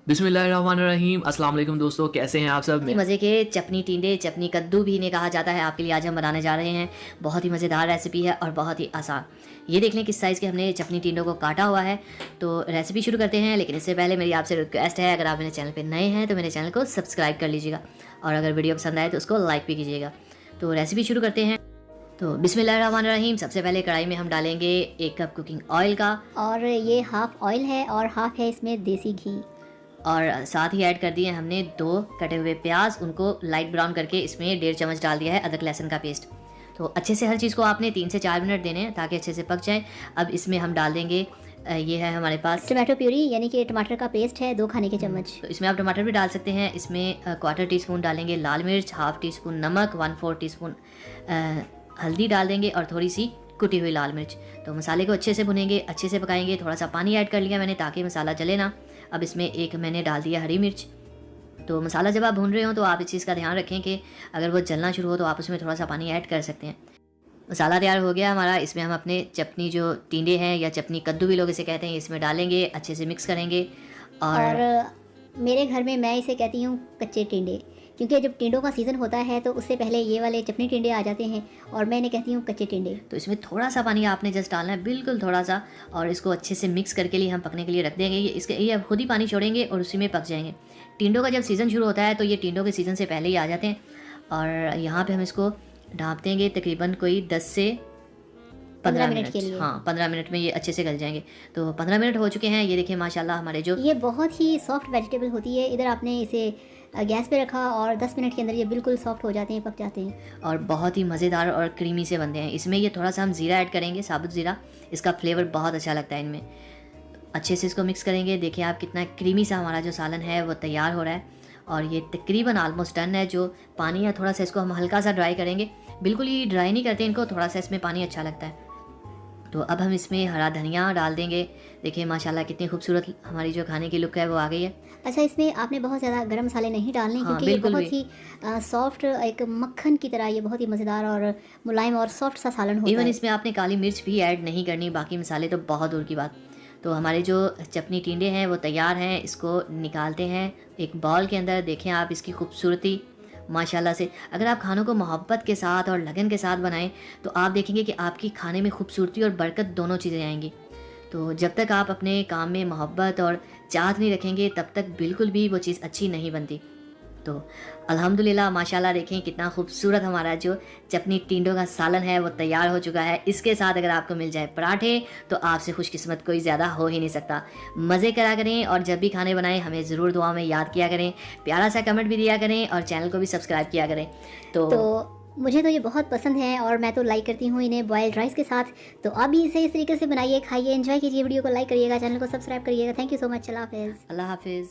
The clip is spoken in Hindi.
बिस्मिल्लाहिर्रहमानिर्रहीम। अस्सलाम वालेकुम दोस्तों, कैसे हैं आप सब? मज़े के चपनी टींडे, चपनी कद्दू भी इन्हें कहा जाता है, आपके लिए आज हम बनाने जा रहे हैं। बहुत ही मज़ेदार रेसिपी है और बहुत ही आसान। ये देख लें किस साइज़ के हमने चपनी टींडों को काटा हुआ है। तो रेसिपी शुरू करते हैं, लेकिन इससे पहले मेरी आपसे रिक्वेस्ट है, अगर आप मेरे चैनल पर नए हैं तो मेरे चैनल को सब्सक्राइब कर लीजिएगा और अगर वीडियो पसंद आए तो उसको लाइक भी कीजिएगा। तो रेसिपी शुरू करते हैं। तो बिस्मिल्लाहिर्रहमानिर्रहीम। सबसे पहले कढ़ाई में हम डालेंगे 1 कप कुकिंग ऑयल का, और ये हाफ़ ऑयल है और हाफ़ है इसमें देसी घी। और साथ ही ऐड कर दिए हमने 2 कटे हुए प्याज, उनको लाइट ब्राउन करके इसमें 1.5 चम्मच डाल दिया है अदरक लहसुन का पेस्ट। तो अच्छे से हर चीज़ को आपने 3 से 4 मिनट देने हैं ताकि अच्छे से पक जाए। अब इसमें हम डाल देंगे ये है हमारे पास टमाटो प्यूरी, यानी कि टमाटर का पेस्ट है 2 खाने के चम्मच। तो इसमें आप टमाटर भी डाल सकते हैं। इसमें 1/4 टीस्पून डालेंगे लाल मिर्च, हाफ़ टी स्पून नमक, 1/4 टीस्पून हल्दी डाल देंगे और थोड़ी सी कुटी हुई लाल मिर्च। तो मसाले को अच्छे से भुनेंगे, अच्छे से पकाएंगे। थोड़ा सा पानी ऐड कर लिया मैंने ताकि मसाला जले ना। अब इसमें एक मैंने डाल दिया हरी मिर्च। तो मसाला जब आप भून रहे हो तो आप इस चीज़ का ध्यान रखें कि अगर वो जलना शुरू हो तो आप उसमें थोड़ा सा पानी ऐड कर सकते हैं। मसाला तैयार हो गया हमारा। इसमें हम अपने चपनी जो टींडे हैं या चपनी कद्दू भी लोग इसे कहते हैं, इसमें डालेंगे, अच्छे से मिक्स करेंगे। और मेरे घर में मैं इसे कहती हूँ कच्चे टिंडे, क्योंकि जब टिंडों का सीज़न होता है तो उससे पहले ये वाले चपनी टिंडे आ जाते हैं और मैं इन्हें कहती हूँ कच्चे टिंडे। तो इसमें थोड़ा सा पानी आपने जस्ट डालना है, बिल्कुल थोड़ा सा, और इसको अच्छे से मिक्स करके लिए हम पकने के लिए रख देंगे। ये अब खुद ही पानी छोड़ेंगे और उसी में पक जाएंगे। टिंडों का जब सीज़न शुरू होता है तो ये टिंडों के सीज़न से पहले ही आ जाते हैं। और यहाँ पर हम इसको ढाँप देंगे तकरीबन कोई 10 से 15 मिनट के लिए। हाँ, 15 मिनट में ये अच्छे से गल जाएंगे। तो 15 मिनट हो चुके हैं। ये देखिए माशाल्लाह हमारे जो ये बहुत ही सॉफ्ट वेजिटेबल होती है। इधर आपने इसे गैस पे रखा और 10 मिनट के अंदर ये बिल्कुल सॉफ्ट हो जाते हैं, पक जाते हैं और बहुत ही मज़ेदार और क्रीमी से बनते हैं। इसमें ये थोड़ा सा हम ज़ीरा ऐड करेंगे, साबुत ज़ीरा। इसका फ्लेवर बहुत अच्छा लगता है इनमें। अच्छे से इसको मिक्स करेंगे। देखिए आप कितना क्रीमी सा हमारा जो सालन है वो तैयार हो रहा है और ये तकरीबन ऑलमोस्ट डन है। जो पानी है थोड़ा सा इसको हम हल्का सा ड्राई करेंगे, बिल्कुल ही ड्राई नहीं करते इनको, थोड़ा सा इसमें पानी अच्छा लगता है। तो अब हम इसमें हरा धनिया डाल देंगे। देखिए माशाल्लाह कितनी खूबसूरत हमारी जो खाने की लुक है वो आ गई है। अच्छा, इसमें आपने बहुत ज़्यादा गरम मसाले नहीं डालने, क्योंकि ये बहुत ही सॉफ्ट, एक मक्खन की तरह ये बहुत ही मज़ेदार और मुलायम और सॉफ्ट सा सालन होता है। इवन इसमें आपने काली मिर्च भी ऐड नहीं करनी, बाकी मसाले तो बहुत दूर की बात। तो हमारे जो चपनी टींडे हैं वो तैयार हैं। इसको निकालते हैं एक बाउल के अंदर। देखें आप इसकी खूबसूरती माशाल्लाह से। अगर आप खानों को मोहब्बत के साथ और लगन के साथ बनाएं तो आप देखेंगे कि आपकी खाने में खूबसूरती और बरकत दोनों चीज़ें आएंगी। तो जब तक आप अपने काम में मोहब्बत और चाहत नहीं रखेंगे तब तक बिल्कुल भी वो चीज़ अच्छी नहीं बनती। तो अल्हम्दुलिल्लाह माशाल्लाह देखें कितना खूबसूरत हमारा जो चपनी टींडों का सालन है वो तैयार हो चुका है। इसके साथ अगर आपको मिल जाए पराठे तो आपसे खुशकिस्मत कोई ज़्यादा हो ही नहीं सकता। मज़े करा करें और जब भी खाने बनाएं हमें ज़रूर दुआ में याद किया करें, प्यारा सा कमेंट भी दिया करें और चैनल को भी सब्सक्राइब किया करें। तो मुझे तो ये बहुत पसंद है और मैं तो लाइक करती हूँ इन्हें बॉयल्ड राइस के साथ। तो आप भी इसे इस तरीके से बनाइए, खाइए, एंजॉय कीजिए, वीडियो को लाइक करिएगा, चैनल को सब्सक्राइब करिएगा। Thank you so much. अल्लाह हाफिज़। अल्लाह हाफिज़।